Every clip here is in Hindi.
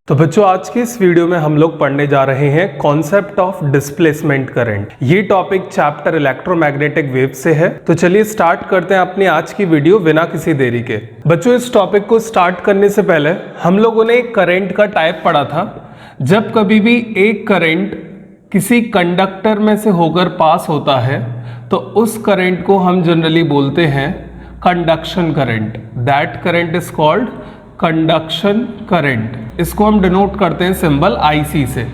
तो बच्चों आज की इस वीडियो में हम लोग पढ़ने जा रहे हैं कॉन्सेप्ट ऑफ डिस्प्लेसमेंट करंट। ये टॉपिक चैप्टर इलेक्ट्रोमैग्नेटिक वेव से है। तो चलिए स्टार्ट करते हैं अपनी आज की वीडियो बिना किसी देरी के। बच्चों इस टॉपिक को स्टार्ट करने से पहले हम लोगों ने एक करंट का टाइप पढ़ा था। जब कभी भी एक करंट किसी कंडक्टर में से होकर पास होता है तो उस करंट को हम जनरली बोलते हैं conduction current. That current is called conduction current. इसको हम डिनोट करते हैं सिंबल IC से।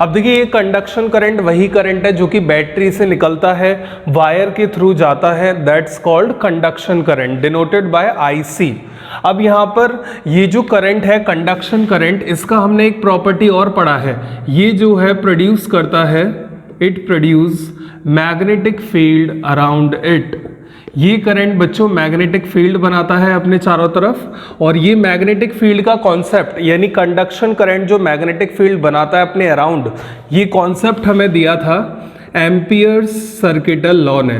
अब देखिए ये कंडक्शन करंट वही करंट है जो कि बैटरी से निकलता है, वायर के थ्रू जाता है। That's called conduction current denoted by IC। अब यहाँ पर ये जो करंट है कंडक्शन करंट, इसका हमने एक प्रॉपर्टी और पढ़ा है। ये जो है प्रोड्यूस करता है, it produce magnetic field around it. ये करंट बच्चों मैग्नेटिक फील्ड बनाता है अपने चारों तरफ। और ये मैग्नेटिक फील्ड का कॉन्सेप्ट यानी कंडक्शन करंट जो मैग्नेटिक फील्ड बनाता है अपने अराउंड, ये कॉन्सेप्ट हमें दिया था एम्पियर्स सर्किटल लॉ ने।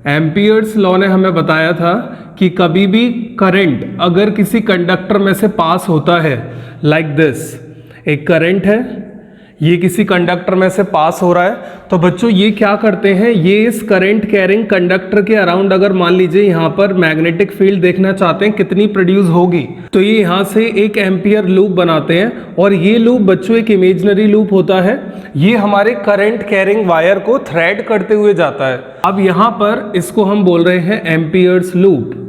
एम्पियर्स लॉ ने हमें बताया था कि कभी भी करंट अगर किसी कंडक्टर में से पास होता है, लाइक दिस, एक करंट है, ये किसी कंडक्टर में से पास हो रहा है, तो बच्चों ये क्या करते हैं, ये इस करंट कैरिंग कंडक्टर के अराउंड अगर मान लीजिए यहाँ पर मैग्नेटिक फील्ड देखना चाहते हैं कितनी प्रोड्यूस होगी, तो ये यहाँ से एक एम्पियर लूप बनाते हैं। और ये लूप बच्चों एक इमेजिनरी लूप होता है। ये हमारे करंट कैरिंग वायर को थ्रेड करते हुए जाता है। अब यहाँ पर इसको हम बोल रहे हैं एम्पियर्स लूप।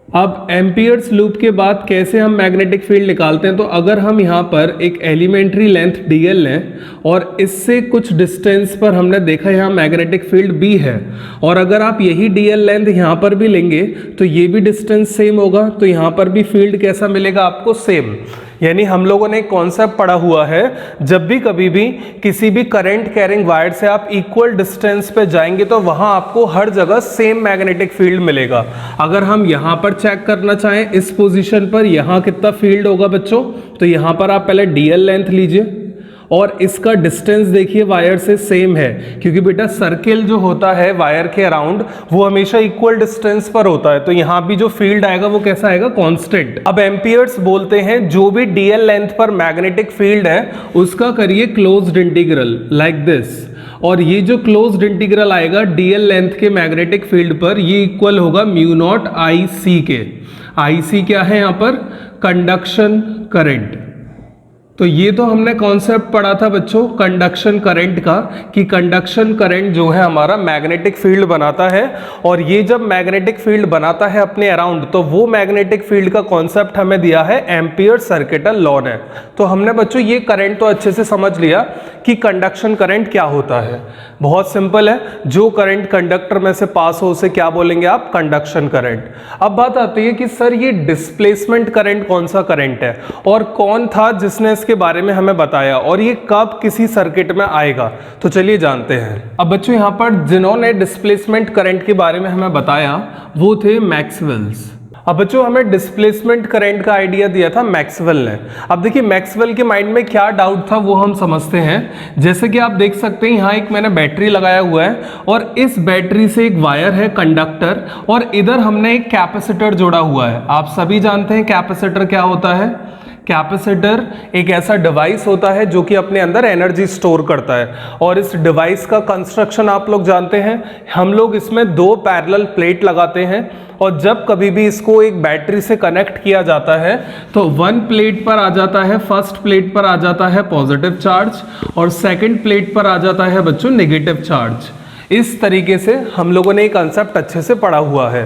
अब एम्पियर्स लूप के बाद कैसे हम मैग्नेटिक फील्ड निकालते हैं, तो अगर हम यहाँ पर एक एलिमेंट्री लेंथ dl लें और इससे कुछ डिस्टेंस पर हमने देखा यहाँ मैग्नेटिक फील्ड B है, और अगर आप यही dl लेंथ यहाँ पर भी लेंगे तो ये भी डिस्टेंस सेम होगा, तो यहाँ पर भी फील्ड कैसा मिलेगा आपको, सेम। यानी हम लोगों ने एक कॉन्सेप्ट पढ़ा हुआ है, जब भी कभी भी किसी भी करंट कैरिंग वायर से आप इक्वल डिस्टेंस पे जाएंगे तो वहां आपको हर जगह सेम मैग्नेटिक फील्ड मिलेगा। अगर हम यहां पर चेक करना चाहें इस पोजीशन पर यहां कितना फील्ड होगा बच्चों, तो यहां पर आप पहले डीएल लेंथ लीजिए और इसका डिस्टेंस देखिए वायर से सेम है, क्योंकि बेटा सर्किल जो होता है वायर के अराउंड वो हमेशा इक्वल डिस्टेंस पर होता है, तो यहां भी जो फील्ड आएगा वो कैसा आएगा, कांस्टेंट। अब एम्पियर्स बोलते हैं जो भी डीएल लेंथ पर मैग्नेटिक फील्ड है उसका करिए क्लोज्ड इंटीग्रल लाइक दिस, और ये जो क्लोज्ड इंटीग्रल आएगा डीएल लेंथ के मैग्नेटिक फील्ड पर ये इक्वल होगा म्यू नॉट IC के। IC क्या है यहाँ पर, कंडक्शन करंट। तो ये तो हमने कॉन्सेप्ट पढ़ा था बच्चों कंडक्शन करंट का, कि कंडक्शन करंट जो है हमारा मैग्नेटिक फील्ड बनाता है, और ये जब मैग्नेटिक फील्ड बनाता है अपने अराउंड तो वो मैग्नेटिक फील्ड का कॉन्सेप्ट हमें दिया है एम्पियर सर्किटल लॉ ने। तो हमने बच्चों ये करंट तो अच्छे से समझ लिया कि कंडक्शन करंट क्या होता है। बहुत सिंपल है, जो करंट कंडक्टर में से पास हो उसे क्या बोलेंगे आप, कंडक्शन करंट। अब बात आती है कि सर ये डिस्प्लेसमेंट करंट कौन सा करंट है और कौन था जिसने के बारे में हमें बताया, और ये कब किसी सर्किट में आएगा, तो चलिए जानते हैं। अब बच्चों यहां पर जिन्होंने डिस्प्लेसमेंट करंट के बारे में हमें बताया वो थे मैक्सवेल्स। अब बच्चों हमें डिस्प्लेसमेंट करंट का आइडिया दिया था मैक्सवेल ने। अब देखिए मैक्सवेल के माइंड में क्या डाउट था वो हम समझते हैं। जैसे कि आप देख सकते हैं यहाँ एक मैंने बैटरी लगाया हुआ है और इस बैटरी से एक वायर है कंडक्टर, और इधर हमने एक कैपेसिटर जोड़ा हुआ है। आप सभी जानते हैं कैपेसिटर क्या होता है। कैपेसिटर एक ऐसा डिवाइस होता है जो कि अपने अंदर एनर्जी स्टोर करता है, और इस डिवाइस का कंस्ट्रक्शन आप लोग जानते हैं। हम लोग इसमें दो पैरेलल प्लेट लगाते हैं, और जब कभी भी इसको एक बैटरी से कनेक्ट किया जाता है तो वन प्लेट पर आ जाता है, फर्स्ट प्लेट पर आ जाता है पॉजिटिव चार्ज, और सेकंड प्लेट पर आ जाता है बच्चों नेगेटिव चार्ज। इस तरीके से हम लोगों ने ये कंसेप्ट अच्छे से पढ़ा हुआ है।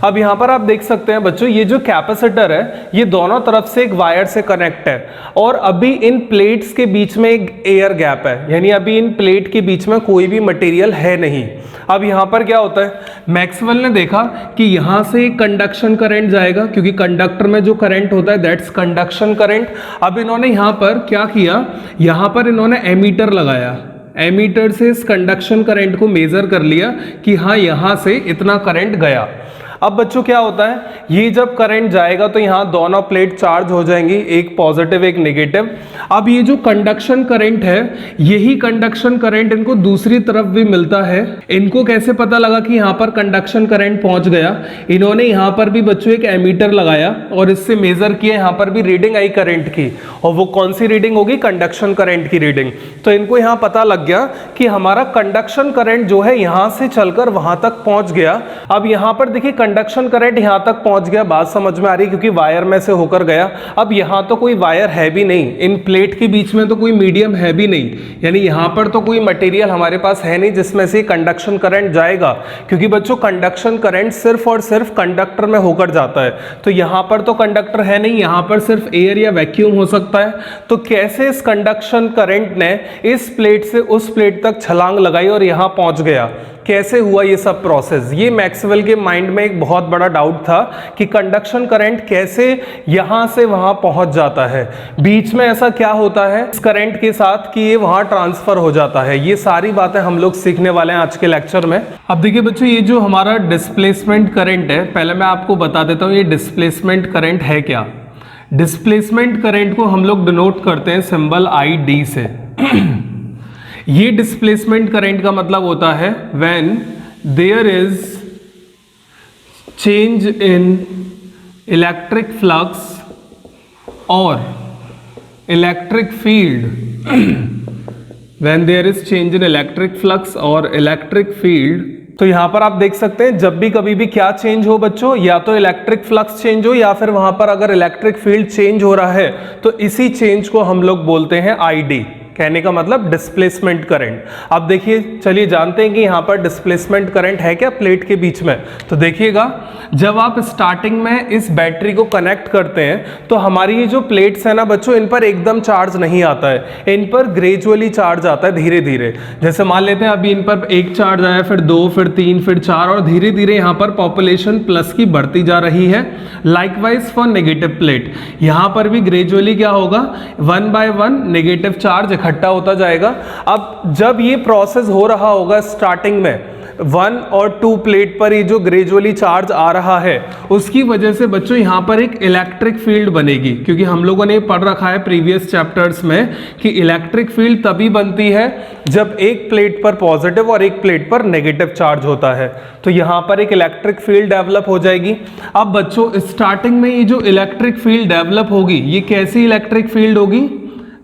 अब यहाँ पर आप देख सकते हैं बच्चों ये जो कैपेसिटर है ये दोनों तरफ से एक वायर से कनेक्ट है, और अभी इन प्लेट्स के बीच में एक एयर गैप है, यानी अभी इन प्लेट के बीच में कोई भी मटेरियल है नहीं। अब यहाँ पर क्या होता है, मैक्सवेल ने देखा कि यहाँ से एक कंडक्शन करंट जाएगा, क्योंकि कंडक्टर में जो करंट होता है दैट्स कंडक्शन करंट। अब इन्होंने यहाँ पर क्या किया, यहाँ पर इन्होंने एमीटर लगाया, एमीटर से इस कंडक्शन करंट को मेजर कर लिया कि हाँ यहाँ से इतना करंट गया। अब बच्चों क्या होता है, ये जब करंट जाएगा तो यहाँ दोनों प्लेट चार्ज हो जाएंगी, एक पॉजिटिव एक नेगेटिव। अब ये जो कंडक्शन करंट है, यही कंडक्शन करंट इनको दूसरी तरफ भी मिलता है। इनको कैसे पता लगा कि यहाँ पर कंडक्शन करंट पहुंच गया? इन्होंने यहाँ पर भी बच्चों एक एमीटर लगाया और इससे मेजर किया, यहाँ पर भी रीडिंग आई करंट की, और वो कौन सी रीडिंग होगी? कंडक्शन करंट की रीडिंग। तो इनको यहाँ पता लग गया कि हमारा कंडक्शन करंट जो है यहाँ से चलकर वहां तक पहुंच गया। अब यहाँ पर देखिए कंडक्शन करंट यहाँ तक पहुंच गया, बात समझ में आ रही, क्योंकि वायर में से होकर गया। अब यहाँ तो कोई वायर है भी नहीं, इन प्लेट के बीच में तो कोई मीडियम है भी नहीं, यानी यहाँ पर तो कोई मटेरियल हमारे पास है नहीं जिसमें से कंडक्शन करंट जाएगा, क्योंकि बच्चों कंडक्शन करंट सिर्फ और सिर्फ कंडक्टर में होकर जाता है। तो यहाँ पर तो कंडक्टर है नहीं, यहाँ पर सिर्फ एयर या वैक्यूम हो सकता है। तो कैसे इस कंडक्शन करंट ने इस प्लेट से उस प्लेट तक छलांग लगाई और यहाँ पहुंच गया? कैसे हुआ ये सब प्रोसेस? ये मैक्सवेल के माइंड में एक बहुत बड़ा डाउट था कि कंडक्शन करंट कैसे यहां से वहां पहुंच जाता है, बीच में ऐसा क्या होता है इस करंट के साथ कि ये वहां ट्रांसफर हो जाता है। ये सारी बातें हम लोग सीखने वाले हैं आज के लेक्चर में। अब देखिए बच्चों, ये जो हमारा डिस्प्लेसमेंट करंट है, पहले मैं आपको बता देता हूं ये डिस्प्लेसमेंट करंट है क्या। डिस्प्लेसमेंट करंट को हम लोग डिनोट करते हैं सिंबल ID से। ये डिस्प्लेसमेंट करंट का मतलब होता है when there is change in electric flux और electric field, when there is change in electric flux और इलेक्ट्रिक फील्ड। तो यहां पर आप देख सकते हैं जब भी कभी भी क्या चेंज हो बच्चों, या तो इलेक्ट्रिक फ्लक्स चेंज हो या फिर वहां पर अगर इलेक्ट्रिक फील्ड चेंज हो रहा है, तो इसी चेंज को हम लोग बोलते हैं ID। कहने का मतलब डिस्प्लेसमेंट करंट। अब देखिए, चलिए जानते हैं कि यहाँ पर डिस्प्लेसमेंट करंट है क्या प्लेट के बीच में। तो देखिएगा, जब आप स्टार्टिंग में इस बैटरी को कनेक्ट करते हैं तो हमारी ये जो प्लेट्स है ना बच्चों, इन पर एकदम चार्ज नहीं आता है, इन पर ग्रेजुअली चार्ज आता है धीरे धीरे। जैसे मान लेते हैं अभी इन पर एक चार्ज आया, फिर 2, फिर 3, फिर 4, और धीरे धीरे यहाँ पर पॉपुलेशन प्लस की बढ़ती जा रही है। लाइकवाइज फॉर नेगेटिव प्लेट, यहाँ पर भी ग्रेजुअली क्या होगा, 1 by 1 नेगेटिव चार्ज इकट्ठा होता जाएगा। अब जब ये प्रोसेस हो रहा होगा स्टार्टिंग में 1 और 2 प्लेट पर ये जो ग्रेजुअली चार्ज आ रहा है, उसकी वजह से बच्चों यहाँ पर एक इलेक्ट्रिक फील्ड बनेगी, क्योंकि हम लोगों ने पढ़ रखा है प्रीवियस चैप्टर्स में कि इलेक्ट्रिक फील्ड तभी बनती है जब एक प्लेट पर पॉजिटिव और एक प्लेट पर नेगेटिव चार्ज होता है। तो यहाँ पर एक इलेक्ट्रिक फील्ड डेवलप हो जाएगी। अब बच्चों स्टार्टिंग में ये जो इलेक्ट्रिक फील्ड डेवलप होगी, ये कैसी इलेक्ट्रिक फील्ड होगी?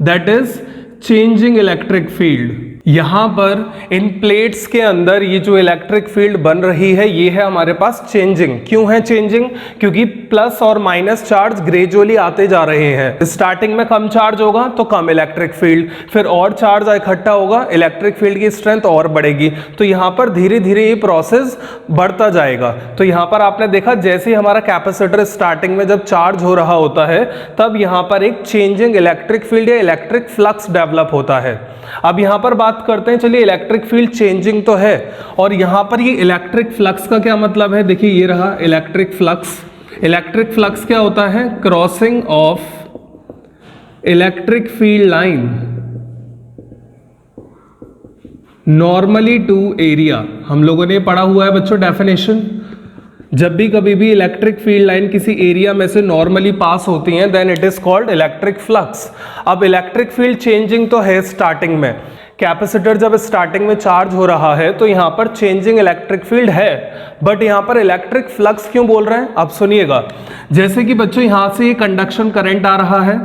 That is changing electric field. यहां पर इन प्लेट्स के अंदर ये जो इलेक्ट्रिक फील्ड बन रही है, ये है हमारे पास चेंजिंग। क्यों है चेंजिंग? क्योंकि प्लस और माइनस चार्ज ग्रेजुअली आते जा रहे हैं। स्टार्टिंग में कम चार्ज होगा तो कम इलेक्ट्रिक फील्ड, फिर और चार्ज इकट्ठा होगा, इलेक्ट्रिक फील्ड की स्ट्रेंथ और बढ़ेगी। तो यहां पर धीरे धीरे ये प्रोसेस बढ़ता जाएगा। तो यहां पर आपने देखा जैसे ही हमारा कैपेसिटर स्टार्टिंग में जब चार्ज हो रहा होता है, तब यहां पर एक चेंजिंग इलेक्ट्रिक फील्ड या इलेक्ट्रिक फ्लक्स डेवलप होता है। अब यहां पर बात करते हैं, चलिए इलेक्ट्रिक फील्ड चेंजिंग तो है, और यहां पर ये इलेक्ट्रिक फ्लक्स का क्या मतलब है? देखिए ये रहा इलेक्ट्रिक फ्लक्स। इलेक्ट्रिक फ्लक्स क्या होता है? Crossing of electric field line normally to area. हम लोगों ने पढ़ा हुआ है बच्चों डेफिनेशन, जब भी कभी भी इलेक्ट्रिक फील्ड लाइन किसी एरिया में से नॉर्मली पास होती हैं, then it is called electric flux. अब इलेक्ट्रिक फील्ड चेंजिंग तो है स्टार्टिंग में, कैपेसिटर जब स्टार्टिंग में चार्ज हो रहा है तो यहां पर चेंजिंग इलेक्ट्रिक फील्ड है, बट यहां पर इलेक्ट्रिक फ्लक्स क्यों बोल रहे हैं? अब सुनिएगा, जैसे कि बच्चों यहां से ये कंडक्शन करंट आ रहा है।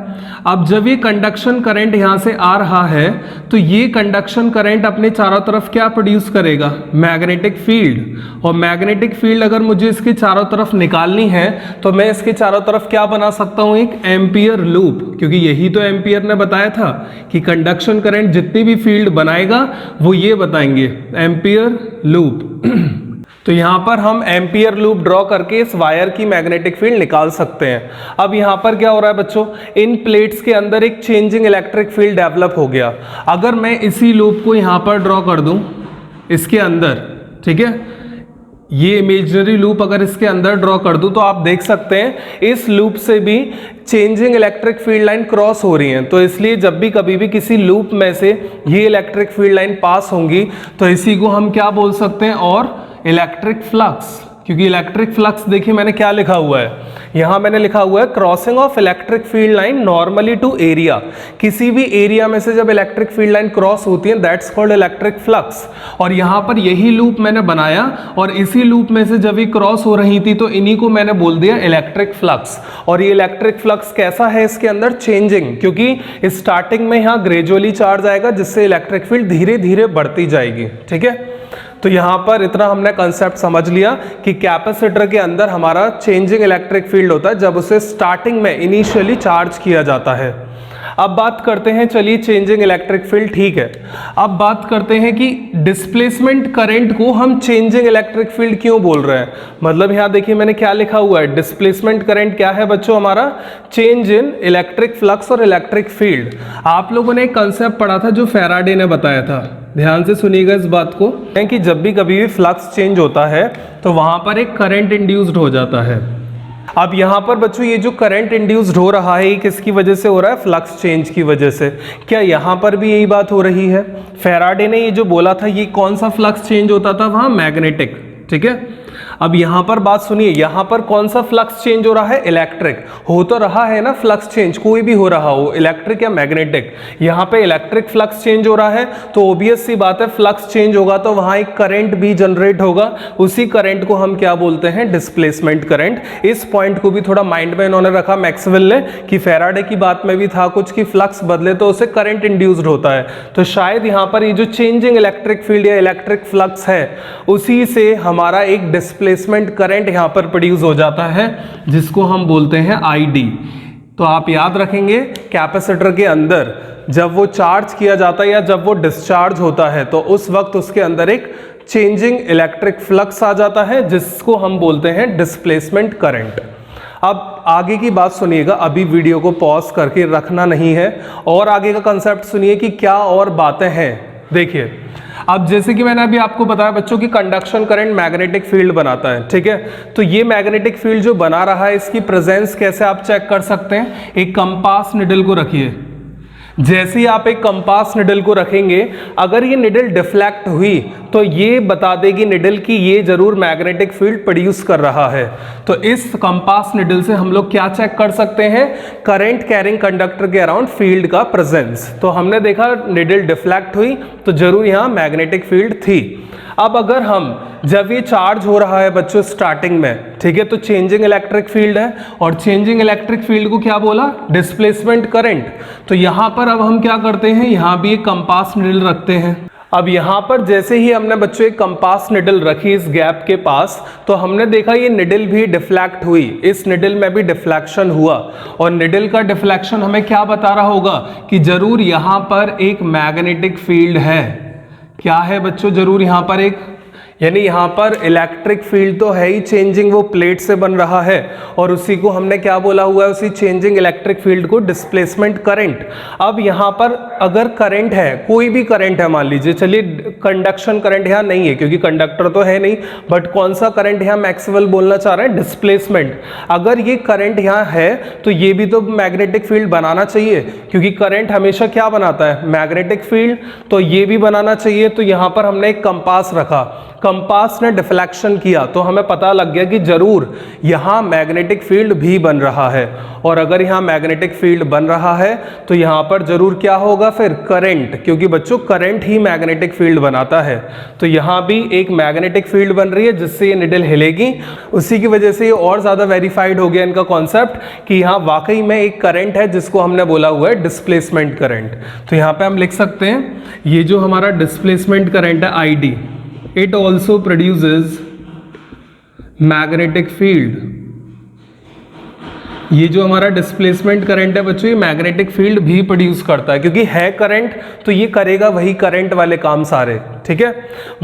अब जब ये कंडक्शन करंट यहां से आ रहा है तो ये कंडक्शन करंट अपने चारों तरफ क्या प्रोड्यूस करेगा? Magnetic field. और मैग्नेटिक फील्ड अगर मुझे इसके चारों तरफ निकालनी है तो मैं इसके चारों तरफ क्या बना सकता हूं? एक एम्पियर लूप, क्योंकि यही तो एम्पियर ने बताया था कि कंडक्शन करंट जितनी भी फील्ड बनाएगा वो ये बताएंगे एम्पियर लूप। तो यहां पर हम एम्पियर लूप ड्रॉ करके इस वायर की मैग्नेटिक फील्ड निकाल सकते हैं। अब यहां पर क्या हो रहा है बच्चों, इन प्लेट्स के अंदर एक चेंजिंग इलेक्ट्रिक फील्ड डेवलप हो गया। अगर मैं इसी लूप को यहां पर ड्रॉ कर दूं इसके अंदर, ठीक है, ये इमेजिनरी लूप अगर इसके अंदर ड्रॉ कर दूं तो आप देख सकते हैं इस लूप से भी changing electric field line cross हो रही है। तो इसलिए जब भी कभी भी किसी लूप में से ये इलेक्ट्रिक फील्ड लाइन पास होंगी तो इसी को हम क्या बोल सकते हैं? और इलेक्ट्रिक फ्लक्स। क्योंकि इलेक्ट्रिक फ्लक्स देखिए मैंने क्या लिखा हुआ है, यहां मैंने लिखा हुआ है crossing of electric field line normally to area. किसी भी एरिया में से जब इलेक्ट्रिक फील्ड लाइन क्रॉस होती है दैट्स कॉल्ड इलेक्ट्रिक फ्लक्स। और यहां पर यही लूप मैंने बनाया और इसी लूप में से जब ये क्रॉस हो रही थी तो इन्हीं को मैंने बोल दिया इलेक्ट्रिक फ्लक्स। और ये इलेक्ट्रिक फ्लक्स कैसा है, इसके अंदर चेंजिंग, क्योंकि स्टार्टिंग में यहां ग्रेजुअली चार्ज आएगा जिससे इलेक्ट्रिक फील्ड धीरे धीरे बढ़ती जाएगी। ठीक है, तो यहां पर इतना हमने कंसेप्ट समझ लिया कि कैपेसिटर के अंदर हमारा चेंजिंग इलेक्ट्रिक फील्ड होता है जब उसे स्टार्टिंग में इनिशियली चार्ज किया जाता है। अब बात करते हैं, चलिए चेंजिंग इलेक्ट्रिक फील्ड ठीक है, अब बात करते हैं कि डिस्प्लेसमेंट करंट को हम चेंजिंग इलेक्ट्रिक फील्ड क्यों बोल रहे हैं। मतलब यहां देखिए मैंने क्या लिखा हुआ है, डिस्प्लेसमेंट करंट क्या है बच्चों, हमारा चेंज इन इलेक्ट्रिक फ्लक्स और इलेक्ट्रिक फील्ड। आप लोगों ने एक कंसेप्ट पढ़ा था जो फैराडे ने बताया था, ध्यान से सुनिएगा इस बात को, कि जब भी कभी भी फ्लक्स चेंज होता है तो वहां पर एक करंट इंड्यूस्ड हो जाता है। अब यहां पर बच्चों ये जो करंट इंड्यूस्ड हो रहा है ये किसकी वजह से हो रहा है, फ्लक्स चेंज की वजह से। क्या यहां पर भी यही बात हो रही है? फैराडे ने ये जो बोला था ये कौन सा फ्लक्स चेंज होता था, वहां मैग्नेटिक। ठीक है, अब यहां पर बात सुनिए, यहां पर कौन सा फ्लक्स चेंज हो रहा है, इलेक्ट्रिक। हो तो रहा है ना फ्लक्स चेंज, कोई भी हो रहा हो, इलेक्ट्रिक या मैग्नेटिक। यहां पे इलेक्ट्रिक फ्लक्स चेंज हो रहा है तो ऑब्वियस सी बात है फ्लक्स चेंज होगा तो वहां एक करंट भी जनरेट होगा, उसी करंट को हम क्या बोलते हैं, डिस्प्लेसमेंट करंट। इस पॉइंट को भी थोड़ा माइंड में इन्होंने रखा मैक्सवेल ने, कि फैराडे की बात में भी था कुछ कि फ्लक्स बदले तो उसे करंट इंड्यूस्ड होता है। तो शायद यहां पर ये जो चेंजिंग इलेक्ट्रिक फील्ड या इलेक्ट्रिक फ्लक्स है उसी से हमारा एक डिस्प्लेसमेंट करंट यहां पर प्रोड्यूस हो जाता है जिसको हम बोलते हैं आईडी। तो आप याद रखेंगे कैपेसिटर के अंदर जब वो चार्ज किया जाता है या जब वो डिस्चार्ज होता है तो उस वक्त उसके अंदर एक चेंजिंग इलेक्ट्रिक फ्लक्स आ जाता है जिसको हम बोलते हैं डिस्प्लेसमेंट करंट। अब आगे की बात सुनिएगा, अभी वीडियो को पॉज करके रखना नहीं है और आगे का कंसेप्ट सुनिए कि क्या और बातें हैं। देखिए अब जैसे कि मैंने अभी आपको बताया बच्चों की कंडक्शन करंट मैग्नेटिक फील्ड बनाता है। ठीक है, तो ये मैग्नेटिक फील्ड जो बना रहा है इसकी प्रेजेंस कैसे आप चेक कर सकते हैं, एक कंपास निडल को रखिए। जैसे ही आप एक कंपास निडल को रखेंगे अगर ये निडल डिफ्लेक्ट हुई तो ये बता देगी निडल कि ये जरूर मैग्नेटिक फील्ड प्रोड्यूस कर रहा है। तो इस कंपास निडल से हम लोग क्या चेक कर सकते हैं, करंट कैरिंग कंडक्टर के अराउंड फील्ड का प्रेजेंस। तो हमने देखा निडल डिफ्लेक्ट हुई तो जरूर यहां मैग्नेटिक फील्ड थी। अब अगर हम जब ये चार्ज हो रहा है बच्चों स्टार्टिंग में, ठीक है, तो चेंजिंग इलेक्ट्रिक फील्ड है और चेंजिंग इलेक्ट्रिक फील्ड को क्या बोला, डिस्प्लेसमेंट करंट। तो यहां पर अब हम क्या करते हैं, यहां भी एक कंपास निडल रखते हैं। अब यहां पर जैसे ही हमने बच्चों एक कंपास निडल रखी इस गैप के पास तो हमने देखा ये निडल भी डिफ्लेक्ट हुई, इस निडल में भी डिफ्लेक्शन हुआ और निडल का डिफ्लेक्शन हमें क्या बता रहा होगा कि जरूर यहां पर एक मैग्नेटिक फील्ड है। क्या है बच्चों, जरूर यहां पर एक, यानी यहां पर इलेक्ट्रिक फील्ड तो है ही, चेंजिंग वो प्लेट से बन रहा है और उसी को हमने क्या बोला हुआ है, उसी चेंजिंग इलेक्ट्रिक फील्ड को डिस्प्लेसमेंट करंट। अब यहां पर अगर करंट है, कोई भी करंट है, मान लीजिए, चलिए कंडक्शन करंट यहां नहीं है क्योंकि कंडक्टर तो है नहीं, बट कौन सा करंट यहां मैक्सवेल बोलना चाह रहे हैं, डिस्प्लेसमेंट। अगर ये करंट यहां है तो ये भी तो मैग्नेटिक फील्ड बनाना चाहिए क्योंकि करंट हमेशा क्या बनाता है, मैग्नेटिक फील्ड, तो ये भी बनाना चाहिए। तो यहां पर हमने एक कंपास रखा, कंपास ने डिफ्लेक्शन किया तो हमें पता लग गया कि जरूर यहां मैग्नेटिक फील्ड भी बन रहा है और अगर यहां मैग्नेटिक फील्ड बन रहा है तो यहां पर जरूर क्या होगा फिर, करंट, क्योंकि बच्चों करंट ही मैग्नेटिक फील्ड बनाता है। तो यहां भी एक मैग्नेटिक फील्ड बन रही है जिससे ये निडल हिलेगी, उसी की वजह से ये और ज्यादा वेरीफाइड हो गया इनका कॉन्सेप्ट कि यहां वाकई में एक करंट है जिसको हमने बोला हुआ है डिस्प्लेसमेंट करंट। तो यहां पे हम लिख सकते हैं ये जो हमारा डिस्प्लेसमेंट करंट है ID, it also produces magnetic field। ये जो हमारा डिस्प्लेसमेंट करंट है बच्चों ये मैग्नेटिक फील्ड भी प्रोड्यूस करता है क्योंकि है करंट तो ये करेगा वही करंट वाले काम सारे। ठीक है,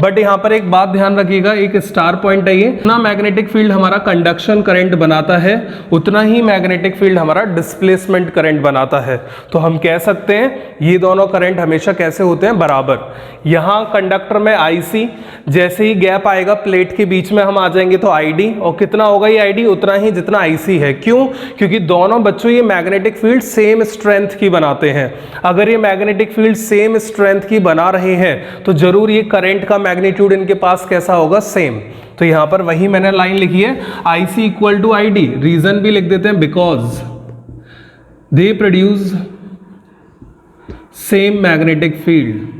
बट यहां पर एक बात ध्यान रखिएगा, एक स्टार पॉइंट है ये, जितना मैग्नेटिक फील्ड हमारा कंडक्शन करंट बनाता है उतना ही मैग्नेटिक फील्ड हमारा डिस्प्लेसमेंट करंट बनाता है। तो हम कह सकते हैं ये दोनों करंट हमेशा कैसे होते हैं, बराबर। यहां कंडक्टर में IC, जैसे ही गैप आएगा प्लेट के बीच में हम आ जाएंगे तो ID, और कितना होगा ये ID, उतना ही जितना IC है। क्यों, क्योंकि दोनों बच्चों ये मैग्नेटिक फील्ड सेम स्ट्रेंथ की बनाते हैं। अगर ये मैग्नेटिक फील्ड सेम स्ट्रेंथ की बना रहे हैं तो जरूर ये करंट का मैग्नीट्यूड इनके पास कैसा होगा, सेम। तो यहां पर वही मैंने लाइन लिखी है, IC equal to ID। Reason भी लिख देते हैं, because they produce same magnetic field.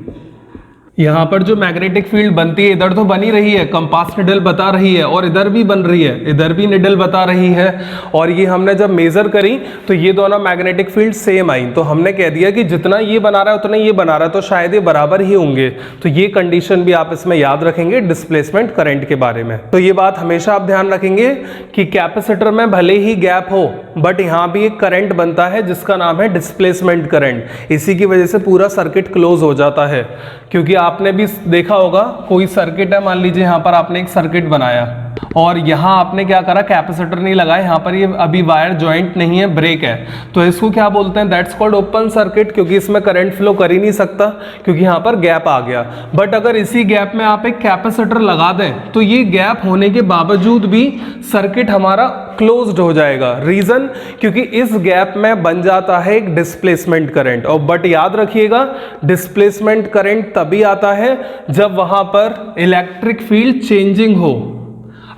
यहां पर जो मैग्नेटिक फील्ड बनती है, इधर तो बनी रही है, कंपास निडल बता रही है, और इधर भी बन रही है, इधर भी निडल बता रही है, और ये हमने जब मेजर करी तो ये दोनों मैग्नेटिक फील्ड सेम आई। तो हमने कह दिया कि जितना ये बना रहा है उतना ये बना रहा है, तो शायद ये बराबर ही होंगे। तो ये कंडीशन भी आप इसमें याद रखेंगे डिस्प्लेसमेंट करंट के बारे में। तो ये बात हमेशा आप ध्यान रखेंगे कि कैपेसिटर में भले ही गैप हो, बट यहां भी एक करंट बनता है जिसका नाम है डिस्प्लेसमेंट करंट। इसी की वजह से पूरा सर्किट क्लोज हो जाता है। क्योंकि आपने भी देखा होगा, कोई सर्किट है, मान लीजिए यहां पर आपने एक सर्किट बनाया और यहां आपने क्या करा, कैपेसिटर नहीं लगाया, यहां पर ये अभी वायर जॉइंट नहीं है, ब्रेक है, तो इसको क्या बोलते हैं, दैट्स कॉल्ड ओपन सर्किट, क्योंकि इसमें करंट फ्लो कर ही नहीं सकता क्योंकि यहां पर गैप आ गया। बट अगर इसी गैप में आप एक कैपेसिटर लगा दें तो ये गैप होने के बावजूद भी सर्किट हमारा क्लोज्ड हो जाएगा। रीजन, क्योंकि इस गैप में बन जाता है एक डिस्प्लेसमेंट करंट। और बट याद रखिएगा, डिस्प्लेसमेंट करंट तभी आता है जब वहां पर इलेक्ट्रिक फील्ड चेंजिंग हो।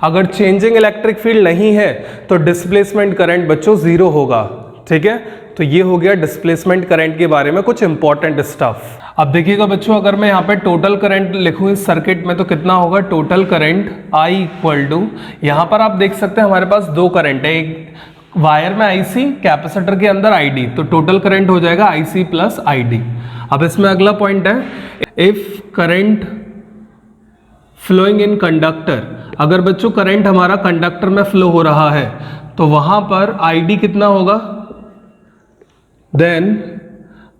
अगर चेंजिंग इलेक्ट्रिक फील्ड नहीं है तो डिस्प्लेसमेंट करंट बच्चों जीरो होगा। ठीक है, तो ये हो गया डिस्प्लेसमेंट करंट के बारे में कुछ इंपॉर्टेंट स्टफ। अब देखिएगा बच्चों, अगर मैं यहाँ पे टोटल करंट लिखूँ इस सर्किट में तो कितना होगा, total current I equal to, यहाँ पर आप देख सकते हैं हमारे पास दो करंट है, एक वायर में IC, कैपेसिटर के अंदर ID, तो टोटल करंट हो जाएगा IC प्लस ID। अब इसमें अगला पॉइंट है, if current flowing in conductor, अगर बच्चों करंट हमारा कंडक्टर में फ्लो हो रहा है तो वहां पर ID कितना होगा, देन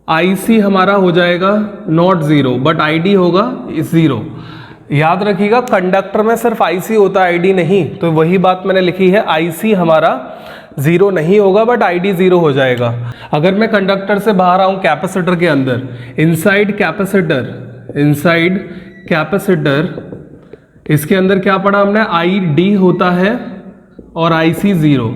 IC हमारा हो जाएगा नॉट जीरो बट ID होगा जीरो। याद रखिएगा, कंडक्टर में सिर्फ IC होता है, ID नहीं, तो वही बात मैंने लिखी है, IC हमारा जीरो नहीं होगा बट ID जीरो हो जाएगा। अगर मैं कंडक्टर से बाहर आऊं कैपेसिटर के अंदर, इनसाइड कैपेसिटर, इसके अंदर क्या पढ़ा हमने, ID होता है और IC जीरो।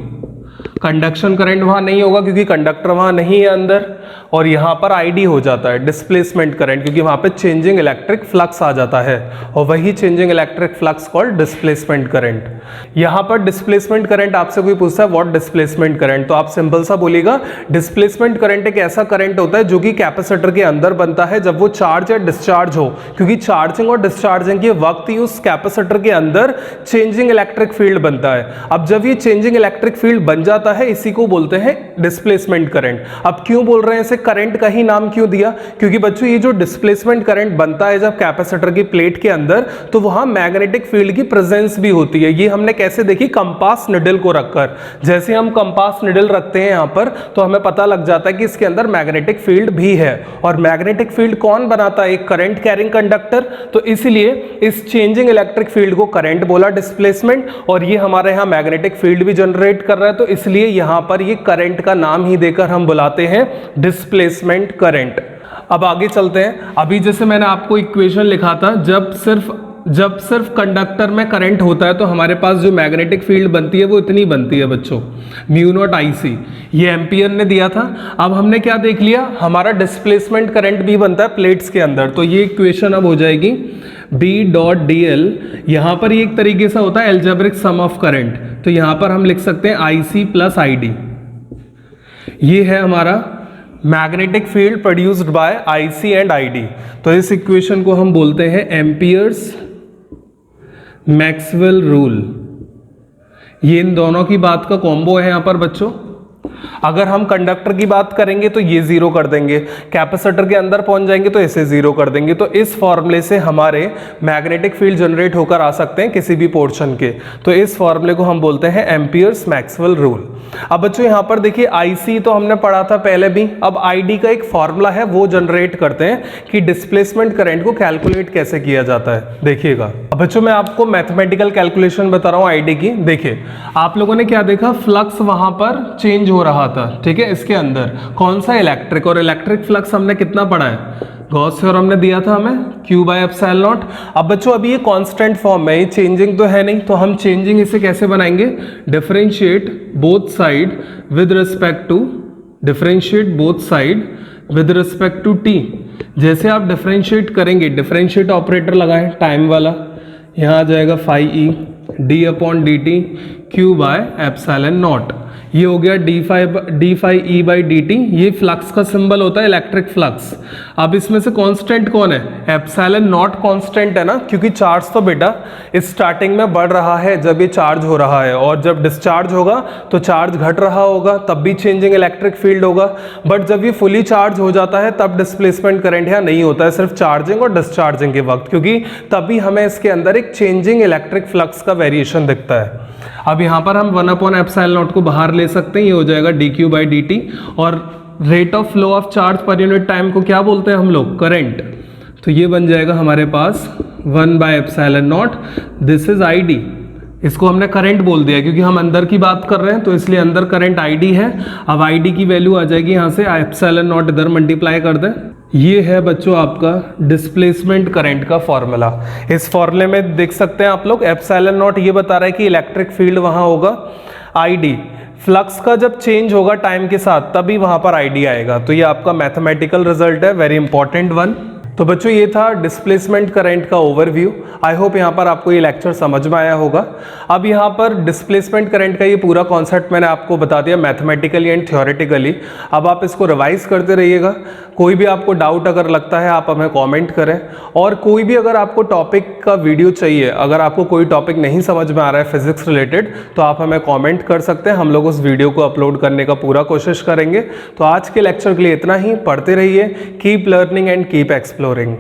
कंडक्शन करंट वहां नहीं होगा क्योंकि कंडक्टर वहां नहीं है अंदर, और यहां पर ID हो जाता है डिस्प्लेसमेंट करंट, क्योंकि वहां पे चेंजिंग इलेक्ट्रिक फ्लक्स आ जाता है, और वही changing electric flux called displacement current. यहां पर डिस्प्लेसमेंट करंट आपसे कोई पूछता है व्हाट डिस्प्लेसमेंट करंट, तो आप सिंपल सा बोलिएगा, डिस्प्लेसमेंट करंट एक ऐसा करंट होता है जो कि कैपेसिटर के अंदर बनता है जब वो चार्ज या डिस्चार्ज हो, क्योंकि चार्जिंग और डिस्चार्जिंग के वक्त ही उस कैपेसिटर के अंदर चेंजिंग इलेक्ट्रिक फील्ड बनता है। अब जब ये चेंजिंग इलेक्ट्रिक फील्ड बन जाता है, इसी को बोलते हैं डिस्प्लेसमेंट करंट। अब क्यों बोल रहे हैं इसे करंट का ही नाम क्यों दिया, क्योंकि बच्चों ये जो डिस्प्लेसमेंट करंट बनता है जब कैपेसिटर की प्लेट के अंदर, तो वहां मैग्नेटिक फील्ड की प्रेजेंस भी होती है। ये हमने कैसे देखी, कंपास निडल को रखकर। जैसे हम कंपास निडल रखते हैं यहां पर, तो हमें पता लग जाता है कि इसके अंदर मैग्नेटिक फील्ड भी है। और मैग्नेटिक फील्ड कौन बनाता है, एक करंट कैरिंग कंडक्टर, तो इसलिए इस चेंजिंग इलेक्ट्रिक फील्ड को करंट बोला, डिस्प्लेसमेंट, और ये हमारे यहां मैग्नेटिक फील्ड भी जनरेट कर रहा है, तो इसलिए यहां पर ये करंट का नाम ही देकर हम बुलाते हैं डिस्प्लेसमेंट करंट। अब आगे चलते हैं। अभी जैसे मैंने आपको इक्वेशन लिखा था, जब सिर्फ कंडक्टर में करंट होता है तो हमारे पास जो मैग्नेटिक फील्ड बनती है वो इतनी बनती है बच्चों, म्यू नॉट IC, ये एम्पियर ने दिया था। अब हमने क्या देख लिया, हमारा डिस्प्लेसमेंट करंट भी बनता है प्लेट्स के अंदर, तो ये इक्वेशन अब हो जाएगी B.dl। यहां पर ये एक तरीके से होता है एल्जेब्रिक सम ऑफ करंट, तो यहां पर हम लिख सकते हैं IC प्लस ID। ये है हमारा magnetic field produced by IC and ID। तो इस इक्वेशन को हम बोलते हैं एम्पियर्स मैक्सवेल रूल। ये इन दोनों की बात का कॉम्बो है यहां पर बच्चों। अगर हम कंडक्टर की बात करेंगे तो ये जीरो कर देंगे, कैपेसिटर के अंदर पहुंच जाएंगे तो इसे जीरो कर देंगे। तो इस फॉर्मूले से हमारे मैग्नेटिक फील्ड जनरेट होकर आ सकते हैं किसी भी पोर्शन के, तो इस फॉर्मूले को हम बोलते हैं एम्पियर्स मैक्सवेल रूल। अब बच्चों यहां पर देखिए, IC तो हमने पढ़ा था पहले भी, अब ID का एक फॉर्मूला है वो जनरेट करते हैं कि डिस्प्लेसमेंट करंट को कैलकुलेट कैसे किया जाता है। देखिएगा, अब बच्चों मैं आपको मैथमेटिकल कैलकुलेशन बता रहा हूं ID की। देखिए, आप लोगों ने क्या देखा, फ्लक्स वहां पर चेंज हो रहा था, ठीक है, इसके अंदर कौन सा, इलेक्ट्रिक, और इलेक्ट्रिक फ्लक्स हमने कितना पढ़ा है, गॉस थ्योरम ने दिया था हमें, Q/ε0। अब बच्चों अभी ये कांस्टेंट फॉर्म है, ये चेंजिंग तो है नहीं, तो हम चेंजिंग इसे कैसे बनाएंगे, differentiate both side with respect to t। जैसे आप डिफरेंशिएट करेंगे, डिफरेंशिएट ऑपरेटर लगाएं टाइम वाला, यहां आ जाएगा phi e D upon D T Q by epsilon naught. ये हो गया D phi E by D T. ये फ्लक्स का सिंबल होता है, इलेक्ट्रिक फ्लक्स। अब इसमें से कांस्टेंट कौन है? एप्सिलॉन नॉट कांस्टेंट है ना, क्योंकि चार्ज तो बेटा इस स्टार्टिंग में बढ़ रहा है जब ये चार्ज हो रहा है, और जब डिस्चार्ज होगा तो चार्ज घट रहा होगा, तब भी चेंजिंग इलेक्ट्रिक फील्ड होगा। बट जब ये फुली चार्ज हो जाता है तब डिस्प्लेसमेंट करंट यहाँ नहीं होता है, सिर्फ चार्जिंग और डिस्चार्जिंग के वक्त, क्योंकि तभी हमें इसके अंदर एक चेंजिंग इलेक्ट्रिक फ्लक्स का वेरिएशन दिखता है। अब यहाँ पर हम 1 अपॉन एप्सिलॉन नॉट को बाहर ले सकते हैं, ये हो जाएगा D Q by D T. और rate of flow of charge per unit time को क्या बोलते हैं हम लोग? करंट। तो ये बन जाएगा हमारे पास 1 bye epsilon not, this is I D. इसको हमने करंट बोल दिया क्योंकि हम अंदर की बात कर रहे हैं, तो इसलिए अंदर करंट आईडी है। अब आईडी की वैल्यू आ जाएगी यहाँ से, एप्सिलॉन नॉट इधर मल्टीप्लाई कर दें। ये है बच्चों आपका डिस्प्लेसमेंट करंट का फॉर्मूला। इस फॉर्मूले में देख सकते हैं आप लोग, एप्सिलॉन नॉट ये बता रहा है कि इलेक्ट्रिक फील्ड वहां होगा, आईडी फ्लक्स का जब चेंज होगा टाइम के साथ तभी वहां पर आईडी आएगा। तो ये आपका मैथमेटिकल रिजल्ट है, वेरी इंपॉर्टेंट वन। तो बच्चों ये था डिस्प्लेसमेंट करंट का ओवरव्यू। आई होप यहाँ पर आपको ये लेक्चर समझ में आया होगा। अब यहाँ पर डिस्प्लेसमेंट करंट का ये पूरा कॉन्सेप्ट मैंने आपको बता दिया मैथमेटिकली एंड थ्योरेटिकली। अब आप इसको रिवाइज करते रहिएगा। कोई भी आपको डाउट अगर लगता है आप हमें कमेंट करें, और कोई भी अगर आपको टॉपिक का वीडियो चाहिए, अगर आपको कोई टॉपिक नहीं समझ में आ रहा है फिजिक्स रिलेटेड, तो आप हमें कमेंट कर सकते हैं। हम लोग उस वीडियो को अपलोड करने का पूरा कोशिश करेंगे। तो आज के लेक्चर के लिए इतना ही। पढ़ते रहिए, keep learning and keep exploring.